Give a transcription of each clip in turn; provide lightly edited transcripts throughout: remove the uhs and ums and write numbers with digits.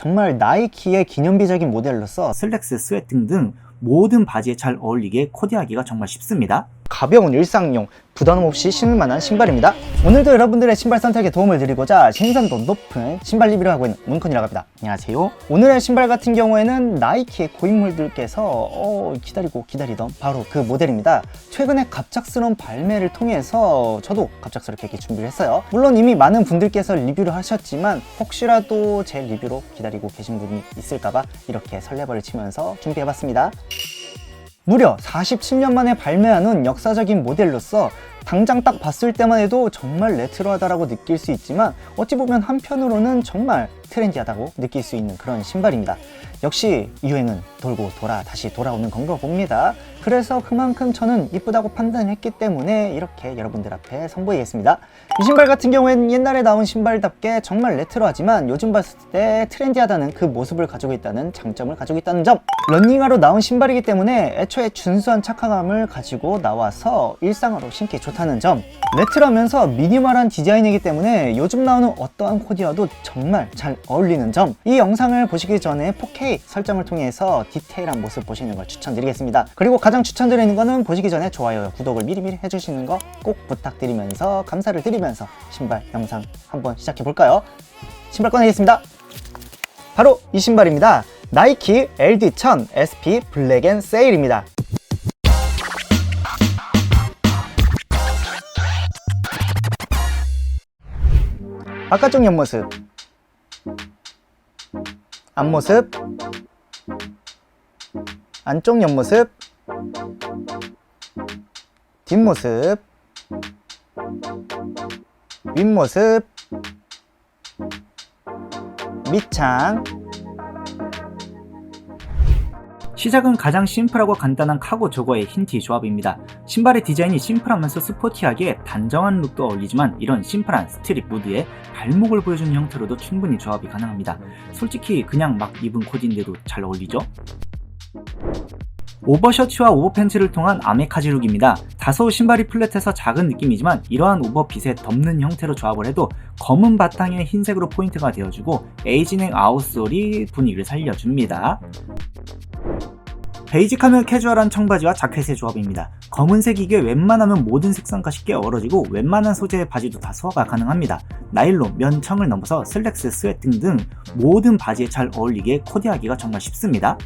정말 나이키의 기념비적인 모델로서 슬랙스, 스웨트 등 모든 바지에 잘 어울리게 코디하기가 정말 쉽습니다. 가벼운 일상용, 부담 없이 신을 만한 신발입니다. 오늘도 여러분들의 신발 선택에 도움을 드리고자 신선도 높은 신발 리뷰를 하고 있는 문컨이라고 합니다. 안녕하세요. 오늘의 신발 같은 경우에는 나이키의 고인물들께서 기다리고 기다리던 바로 그 모델입니다. 최근에 갑작스러운 발매를 통해서 저도 갑작스럽게 이렇게 준비를 했어요. 물론 이미 많은 분들께서 리뷰를 하셨지만 혹시라도 제 리뷰로 기다리고 계신 분이 있을까봐 이렇게 설레발을 치면서 준비해봤습니다. 무려 47년 만에 발매하는 역사적인 모델로서 당장 딱 봤을 때만 해도 정말 레트로하다라고 느낄 수 있지만 어찌 보면 한편으로는 정말 트렌디하다고 느낄 수 있는 그런 신발입니다. 역시 유행은 돌고 돌아 다시 돌아오는 건가 봅니다. 그래서 그만큼 저는 이쁘다고 판단했기 때문에 이렇게 여러분들 앞에 선보이겠습니다. 이 신발 같은 경우에는 옛날에 나온 신발답게 정말 레트로하지만 요즘 봤을 때 트렌디하다는 그 모습을 가지고 있다는 장점을 가지고 있다는 점, 러닝화로 나온 신발이기 때문에 애초에 준수한 착화감을 가지고 나와서 일상으로 신기 좋다는 점, 레트로하면서 미니멀한 디자인이기 때문에 요즘 나오는 어떠한 코디와도 정말 잘 어울리는 점, 이 영상을 보시기 전에 4K 설정을 통해서 디테일한 모습 보시는 걸 추천드리겠습니다. 그리고 가장 추천드리는 거는 보시기 전에 좋아요, 구독을 미리미리 해주시는 거 꼭 부탁드리면서 감사를 드리면서 신발 영상 한번 시작해 볼까요? 신발 꺼내겠습니다. 바로 이 신발입니다. 나이키 LD1000 SP 블랙 앤 세일입니다. 바깥쪽 옆모습, 앞모습, 안쪽 옆모습, 뒷모습, 윗모습, 밑창. 시작은 가장 심플하고 간단한 카고 저거의 흰 티 조합입니다. 신발의 디자인이 심플하면서 스포티하게 단정한 룩도 어울리지만 이런 심플한 스트릿 무드에 발목을 보여주는 형태로도 충분히 조합이 가능합니다. 솔직히 그냥 막 입은 코디인데도 잘 어울리죠? 오버셔츠와 오버팬츠를 통한 아메카지 룩입니다. 다소 신발이 플랫해서 작은 느낌이지만 이러한 오버핏에 덮는 형태로 조합을 해도 검은 바탕에 흰색으로 포인트가 되어주고 에이지넥 아웃솔이 분위기를 살려줍니다. 베이직하면 캐주얼한 청바지와 자켓의 조합입니다. 검은색이기에 웬만하면 모든 색상과 쉽게 어우러지고 웬만한 소재의 바지도 다 소화가 가능합니다. 나일론, 면, 청을 넘어서 슬랙스, 스웨트 등 모든 바지에 잘 어울리게 코디하기가 정말 쉽습니다.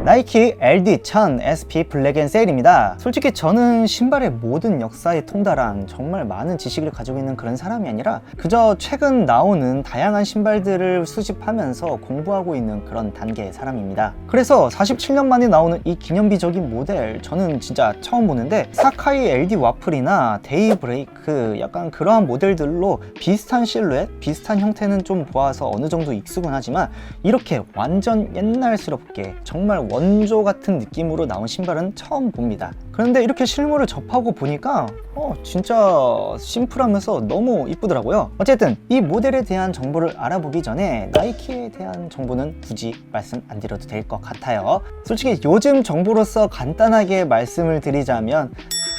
나이키 LD1000 SP 블랙 앤 세일입니다. 솔직히 저는 신발의 모든 역사에 통달한 정말 많은 지식을 가지고 있는 그런 사람이 아니라 그저 최근 나오는 다양한 신발들을 수집하면서 공부하고 있는 그런 단계의 사람입니다. 그래서 47년 만에 나오는 이 기념비적인 모델 저는 진짜 처음 보는데, 사카이 LD 와플이나 데이 브레이크 약간 그러한 모델들로 비슷한 실루엣, 비슷한 형태는 좀 보아서 어느 정도 익숙은 하지만 이렇게 완전 옛날스럽게 정말 원조 같은 느낌으로 나온 신발은 처음 봅니다. 그런데 이렇게 실물을 접하고 보니까 진짜 심플하면서 너무 이쁘더라고요. 어쨌든 이 모델에 대한 정보를 알아보기 전에 나이키에 대한 정보는 굳이 말씀 안 드려도 될 것 같아요. 솔직히 요즘 정보로서 간단하게 말씀을 드리자면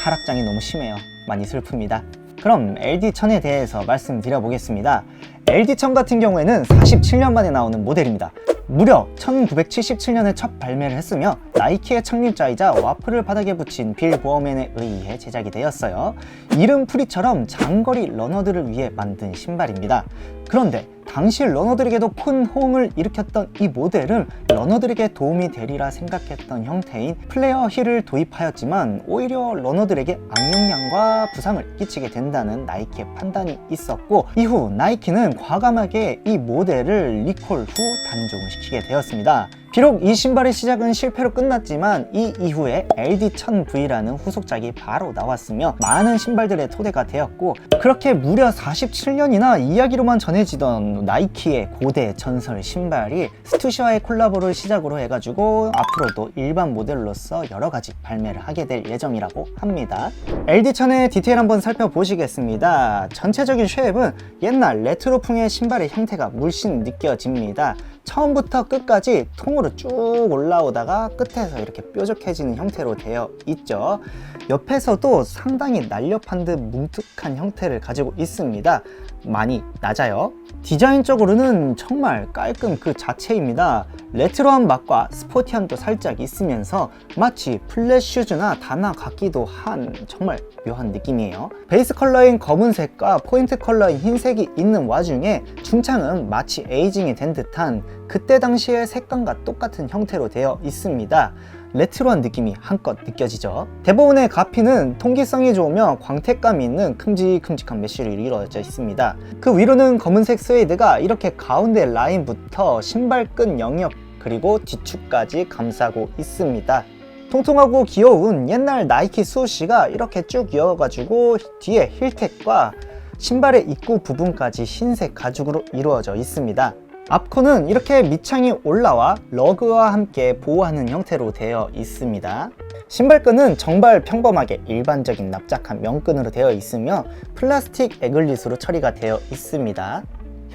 하락장이 너무 심해요. 많이 슬픕니다. 그럼 LD1000에 대해서 말씀드려보겠습니다. LD1000 같은 경우에는 47년 만에 나오는 모델입니다. 무려 1977년에 첫 발매를 했으며 나이키의 창립자이자 와플을 바닥에 붙인 빌 보어맨에 의해 제작이 되었어요. 이름 풀이처럼 장거리 러너들을 위해 만든 신발입니다. 그런데 당시 러너들에게도 큰 호응을 일으켰던 이 모델은 러너들에게 도움이 되리라 생각했던 형태인 플레어 힐을 도입하였지만 오히려 러너들에게 악영향과 부상을 끼치게 된다는 나이키의 판단이 있었고, 이후 나이키는 과감하게 이 모델을 리콜 후 단종을 시키게 되었습니다. 비록 이 신발의 시작은 실패로 끝났지만 이 이후에 LD1000V라는 후속작이 바로 나왔으며 많은 신발들의 토대가 되었고, 그렇게 무려 47년이나 이야기로만 전해지던 나이키의 고대 전설 신발이 스투시와의 콜라보를 시작으로 해가지고 앞으로도 일반 모델로서 여러가지 발매를 하게 될 예정이라고 합니다. LD1000의 디테일 한번 살펴보시겠습니다. 전체적인 쉐입은 옛날 레트로풍의 신발의 형태가 물씬 느껴집니다. 처음부터 끝까지 통으로 쭉 올라오다가 끝에서 이렇게 뾰족해지는 형태로 되어 있죠. 옆에서도 상당히 날렵한 듯 뭉툭한 형태를 가지고 있습니다. 많이 낮아요. 디자인적으로는 정말 깔끔 그 자체입니다. 레트로한 맛과 스포티함도 살짝 있으면서 마치 플랫 슈즈나 다나 같기도 한 정말 묘한 느낌이에요. 베이스 컬러인 검은색과 포인트 컬러인 흰색이 있는 와중에 중창은 마치 에이징이 된 듯한 그때 당시의 색감과 똑같은 형태로 되어 있습니다. 레트로한 느낌이 한껏 느껴지죠. 대부분의 가피는 통기성이 좋으며 광택감이 있는 큼직큼직한 메쉬로 이루어져 있습니다. 그 위로는 검은색 스웨이드가 이렇게 가운데 라인부터 신발끈 영역 그리고 뒤축까지 감싸고 있습니다. 통통하고 귀여운 옛날 나이키 수호씨가 이렇게 쭉 이어가지고 뒤에 힐텍과 신발의 입구 부분까지 흰색 가죽으로 이루어져 있습니다. 앞코는 이렇게 밑창이 올라와 러그와 함께 보호하는 형태로 되어 있습니다. 신발끈은 정말 평범하게 일반적인 납작한 면끈으로 되어 있으며 플라스틱 에글릿으로 처리가 되어 있습니다.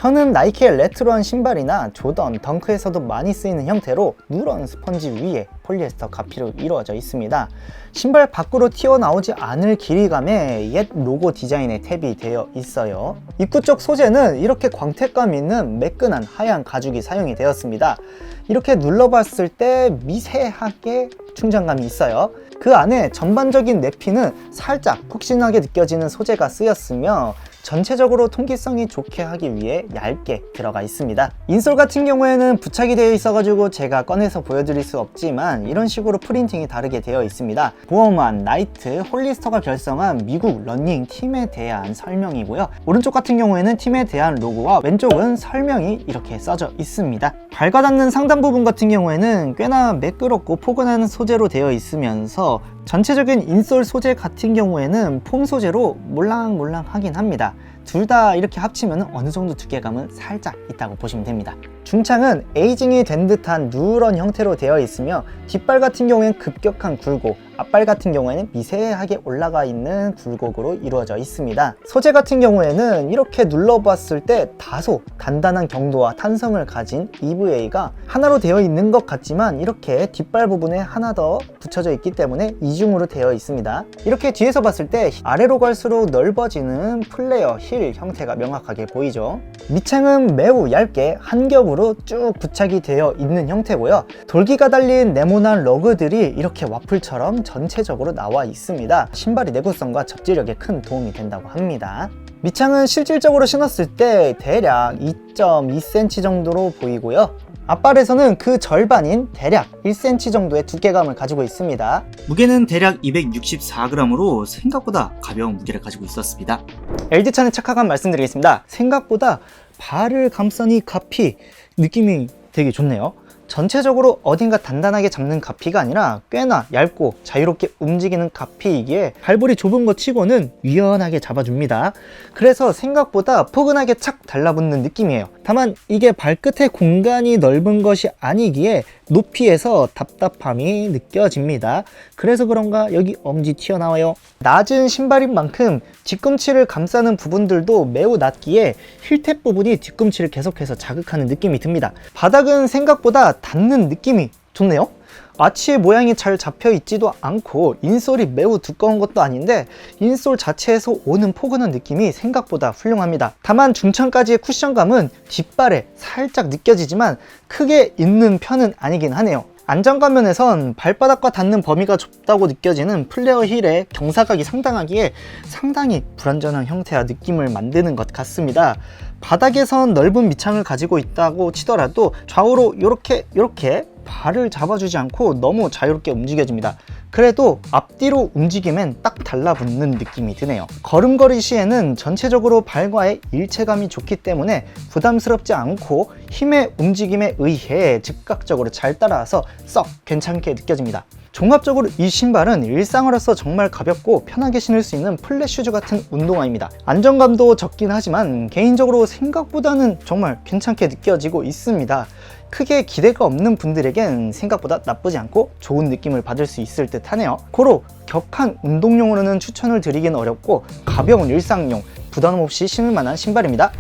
혀는 나이키의 레트로한 신발이나 조던, 덩크에서도 많이 쓰이는 형태로 누런 스펀지 위에 폴리에스터 가피로 이루어져 있습니다. 신발 밖으로 튀어나오지 않을 길이감에 옛 로고 디자인의 탭이 되어 있어요. 입구 쪽 소재는 이렇게 광택감 있는 매끈한 하얀 가죽이 사용이 되었습니다. 이렇게 눌러봤을 때 미세하게 충전감이 있어요. 그 안에 전반적인 내피는 살짝 푹신하게 느껴지는 소재가 쓰였으며 전체적으로 통기성이 좋게 하기 위해 얇게 들어가 있습니다. 인솔 같은 경우에는 부착이 되어 있어가지고 제가 꺼내서 보여드릴 수 없지만 이런 식으로 프린팅이 다르게 되어 있습니다. 보어만, 나이트, 홀리스터가 결성한 미국 러닝 팀에 대한 설명이고요. 오른쪽 같은 경우에는 팀에 대한 로고와 왼쪽은 설명이 이렇게 써져 있습니다. 발과 닿는 상단 부분 같은 경우에는 꽤나 매끄럽고 포근한 소재로 되어 있으면서 전체적인 인솔 소재 같은 경우에는 폼 소재로 몰랑몰랑하긴 합니다. 둘 다 이렇게 합치면 어느 정도 두께감은 살짝 있다고 보시면 됩니다. 중창은 에이징이 된 듯한 누런 형태로 되어 있으며 뒷발 같은 경우에는 급격한 굴곡, 앞발 같은 경우에는 미세하게 올라가 있는 굴곡으로 이루어져 있습니다. 소재 같은 경우에는 이렇게 눌러봤을 때 다소 단단한 경도와 탄성을 가진 EVA가 하나로 되어 있는 것 같지만 이렇게 뒷발 부분에 하나 더 붙여져 있기 때문에 이중으로 되어 있습니다. 이렇게 뒤에서 봤을 때 아래로 갈수록 넓어지는 플레어 힐 형태가 명확하게 보이죠. 밑창은 매우 얇게 한 겹으로 쭉 부착이 되어 있는 형태고요. 돌기가 달린 네모난 러그들이 이렇게 와플처럼 전체적으로 나와 있습니다. 신발의 내구성과 접지력에 큰 도움이 된다고 합니다. 밑창은 실질적으로 신었을 때 대략 2.2cm 정도로 보이고요. 앞발에서는 그 절반인 대략 1cm 정도의 두께감을 가지고 있습니다. 무게는 대략 264g으로 생각보다 가벼운 무게를 가지고 있었습니다. LD천의 착화감 말씀드리겠습니다. 생각보다 발을 감싼 이 가피 느낌이 되게 좋네요. 전체적으로 어딘가 단단하게 잡는 가피가 아니라 꽤나 얇고 자유롭게 움직이는 가피이기에 발볼이 좁은 것 치고는 유연하게 잡아줍니다. 그래서 생각보다 포근하게 착 달라붙는 느낌이에요. 다만 이게 발끝의 공간이 넓은 것이 아니기에 높이에서 답답함이 느껴집니다. 그래서 그런가 여기 엄지 튀어나와요. 낮은 신발인 만큼 뒤꿈치를 감싸는 부분들도 매우 낮기에 힐탭 부분이 뒤꿈치를 계속해서 자극하는 느낌이 듭니다. 바닥은 생각보다 닿는 느낌이 좋네요. 아치의 모양이 잘 잡혀 있지도 않고 인솔이 매우 두꺼운 것도 아닌데 인솔 자체에서 오는 포근한 느낌이 생각보다 훌륭합니다. 다만 중창까지의 쿠션감은 뒷발에 살짝 느껴지지만 크게 있는 편은 아니긴 하네요. 안정감 면에선 발바닥과 닿는 범위가 좁다고 느껴지는 플레어 힐의 경사각이 상당하기에 상당히 불안전한 형태와 느낌을 만드는 것 같습니다. 바닥에선 넓은 밑창을 가지고 있다고 치더라도 좌우로 이렇게 발을 잡아주지 않고 너무 자유롭게 움직여집니다. 그래도 앞뒤로 움직이면 딱 달라붙는 느낌이 드네요. 걸음걸이 시에는 전체적으로 발과의 일체감이 좋기 때문에 부담스럽지 않고 힘의 움직임에 의해 즉각적으로 잘 따라와서 썩 괜찮게 느껴집니다. 종합적으로 이 신발은 일상으로서 정말 가볍고 편하게 신을 수 있는 플랫 슈즈 같은 운동화입니다. 안정감도 적긴 하지만 개인적으로 생각보다는 정말 괜찮게 느껴지고 있습니다. 크게 기대가 없는 분들에겐 생각보다 나쁘지 않고 좋은 느낌을 받을 수 있을 듯 하네요. 고로 격한 운동용으로는 추천을 드리긴 어렵고 가벼운 일상용, 부담 없이 신을 만한 신발입니다.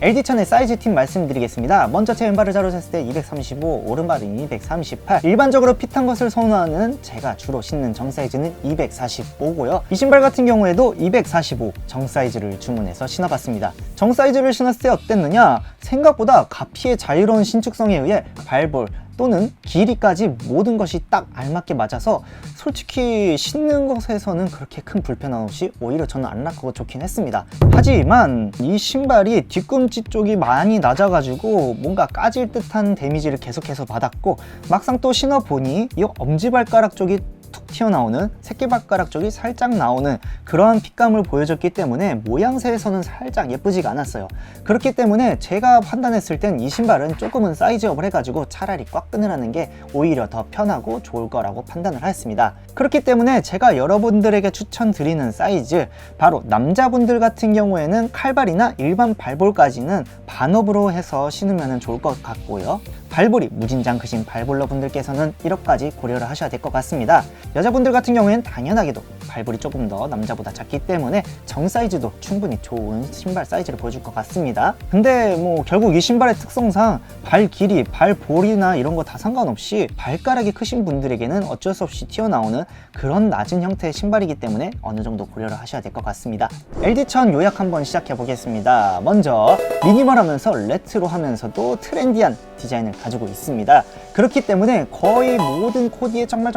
LD천의 사이즈 팁 말씀드리겠습니다. 먼저 제 왼발을 자로 쟀을 때 235, 오른발은 238. 일반적으로 핏한 것을 선호하는 제가 주로 신는 정 사이즈는 245고요. 이 신발 같은 경우에도 245 정 사이즈를 주문해서 신어봤습니다. 정 사이즈를 신었을 때 어땠느냐? 생각보다 가피의 자유로운 신축성에 의해 발볼 또는 길이까지 모든 것이 딱 알맞게 맞아서 솔직히 신는 것에서는 그렇게 큰 불편함 없이 오히려 저는 안락하고 좋긴 했습니다. 하지만 이 신발이 뒤꿈치 쪽이 많이 낮아가지고 뭔가 까질 듯한 데미지를 계속해서 받았고, 막상 또 신어보니 이 엄지발가락 쪽이 툭 튀어나오는, 새끼발가락 쪽이 살짝 나오는 그러한 핏감을 보여줬기 때문에 모양새에서는 살짝 예쁘지가 않았어요. 그렇기 때문에 제가 판단했을 땐 이 신발은 조금은 사이즈업을 해가지고 차라리 꽉 끈으라는 게 오히려 더 편하고 좋을 거라고 판단을 하였습니다. 그렇기 때문에 제가 여러분들에게 추천드리는 사이즈, 바로 남자분들 같은 경우에는 칼발이나 일반 발볼까지는 반업으로 해서 신으면 좋을 것 같고요. 발볼이 무진장 크신 발볼러 분들께서는 1업까지 고려를 하셔야 될 것 같습니다. 여자분들 같은 경우에는 당연하게도 발볼이 조금 더 남자보다 작기 때문에 정 사이즈도 충분히 좋은 신발 사이즈를 보여줄 것 같습니다. 근데 뭐 결국 이 신발의 특성상 발 길이, 발볼이나 이런 거 다 상관없이 발가락이 크신 분들에게는 어쩔 수 없이 튀어나오는 그런 낮은 형태의 신발이기 때문에 어느 정도 고려를 하셔야 될 것 같습니다. LD천 요약 한번 시작해 보겠습니다. 먼저 미니멀하면서 레트로하면서도 트렌디한 디자인을 가지고 있습니다. 그렇기 때문에 거의 모든 코디에 정말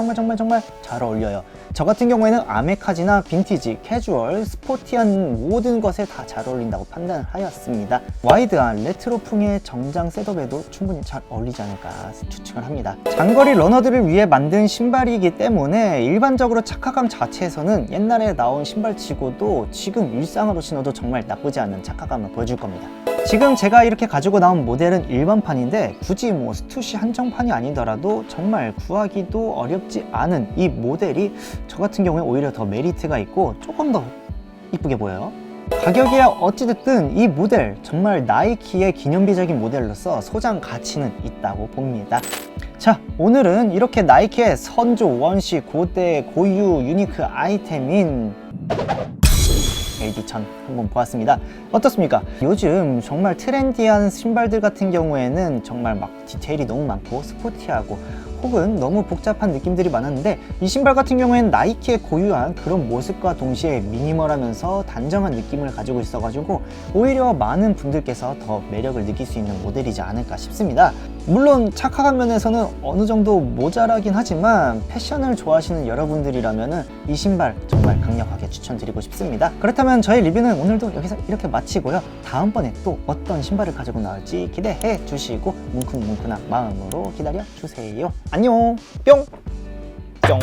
잘 어울려요. 저 같은 경우에는 아메카지나 빈티지, 캐주얼, 스포티한 모든 것에 다 잘 어울린다고 판단을 하였습니다. 와이드한 레트로풍의 정장 셋업에도 충분히 잘 어울리지 않을까 추측을 합니다. 장거리 러너들을 위해 만든 신발이기 때문에 일반적으로 착화감 자체에서는 옛날에 나온 신발치고도 지금 일상으로 신어도 정말 나쁘지 않은 착화감을 보여줄 겁니다. 지금 제가 이렇게 가지고 나온 모델은 일반판인데 굳이 뭐 스투시 한정판이 아니더라도 정말 구하기도 어렵지 않은 이 모델이 저 같은 경우에 오히려 더 메리트가 있고 조금 더 이쁘게 보여요. 가격이야 어찌됐든 이 모델 정말 나이키의 기념비적인 모델로서 소장 가치는 있다고 봅니다. 자, 오늘은 이렇게 나이키의 선조, 원시, 고대, 고유, 유니크 아이템인 LD천 한번 보았습니다. 어떻습니까? 요즘 정말 트렌디한 신발들 같은 경우에는 정말 막 디테일이 너무 많고 스포티하고 혹은 너무 복잡한 느낌들이 많았는데, 이 신발 같은 경우에는 나이키의 고유한 그런 모습과 동시에 미니멀하면서 단정한 느낌을 가지고 있어가지고 오히려 많은 분들께서 더 매력을 느낄 수 있는 모델이지 않을까 싶습니다. 물론 착화감 면에서는 어느 정도 모자라긴 하지만 패션을 좋아하시는 여러분들이라면 이 신발 정말 강력하게 추천드리고 싶습니다. 그렇다면 저의 리뷰는 오늘도 여기서 이렇게 마치고요. 다음번에 또 어떤 신발을 가지고 나올지 기대해 주시고 뭉클뭉클한 마음으로 기다려 주세요. 안녕. 뿅. 뿅.